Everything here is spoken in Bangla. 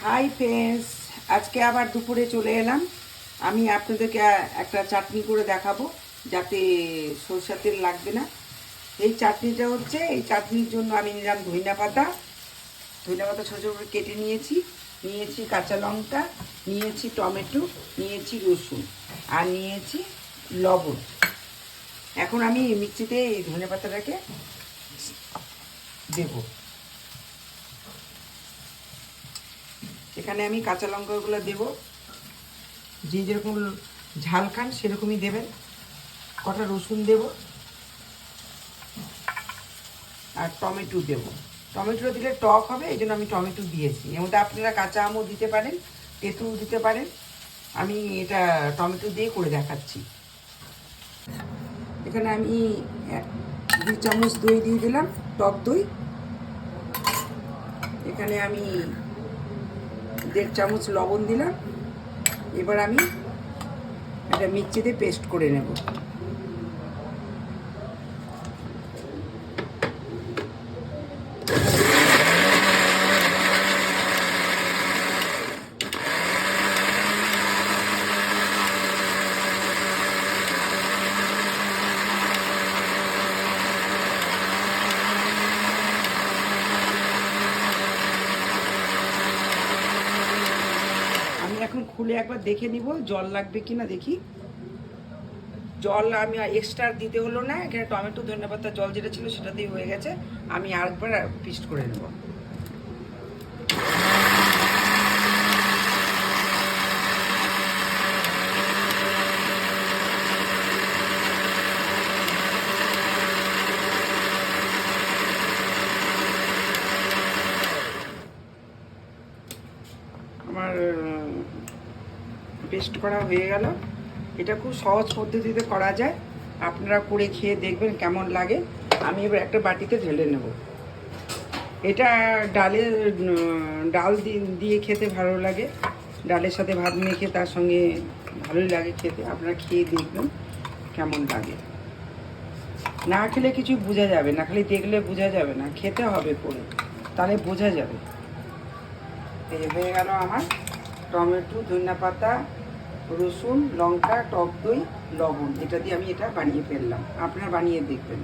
হাই ফ্রেন্ডস, আজকে আবার দুপুরে চলে এলাম। আমি আপনাদেরকে একটা চাটনি করে দেখাবো, যাতে সরষের তেল লাগবে না। এই চাটনিটা হচ্ছে, এই চাটনির জন্য আমি নিলাম ধনিয়া পাতা ছোটো ছোটো করে কেটে নিয়েছি কাঁচা লঙ্কা, নিয়েছি টমেটো, নিয়েছি রসুন, আর নিয়েছি লবণ। এখন আমি মিক্সিতে এই ধনিয়া পাতাটাকে দেবো। এখানে আমি কাঁচা লঙ্কাগুলো দেব, যে যেরকম ঝাল খান সেরকমই দেবেন। কটা রসুন দেব, আর টমেটো দেব। টমেটো দিলে টক হবে, এই জন্য আমি টমেটো দিয়েছি। এর মধ্যে আপনারা কাঁচা আমও দিতে পারেন, তেঁতুল দিতে পারেন। আমি এটা টমেটো দিয়ে করে দেখাচ্ছি। এখানে আমি 2 চামচ দই দিয়ে দিলাম, টক দই। এখানে আমি 1.5 চামচ লবণ দিলাম। এবার আমি এটা মিক্সিতে পেস্ট করে নেব। আমি এখন খুলে একবার দেখে নিব জল লাগবে কিনা, দেখি। জল আমি এক্সট্রা দিতে হলো না, এখানে টমেটো ধনেপাতা জল যেটা ছিল সেটা দিয়ে হয়ে গেছে। আমি আরেকবার পেস্ট করে নেব। আমার পেস্ট করা হয়ে গেল। এটা খুব সহজ পদ্ধতিতে করা যায়, আপনারা করে খেয়ে দেখবেন কেমন লাগে। আমি এবার একটা বাটিতে ঢেলে নেব। এটা ডাল দিয়ে খেতে ভালো লাগে, ডালের সাথে ভাত মেখে তার সঙ্গে ভালোই লাগে খেতে। আপনারা খেয়ে দেখবেন কেমন লাগে। না খেলে কিছু বোঝা যাবে না, খালি দেখলে বোঝা যাবে না, খেতে হবে পরে, তাহলে বোঝা যাবে। এই হয়ে গেল আমার টমেটো, ধনিয়া পাতা, রসুন, লঙ্কা, টক দই, লবণ, এটা দিয়ে আমি এটা বানিয়ে ফেললাম। আপনারা বানিয়ে দেখবেন।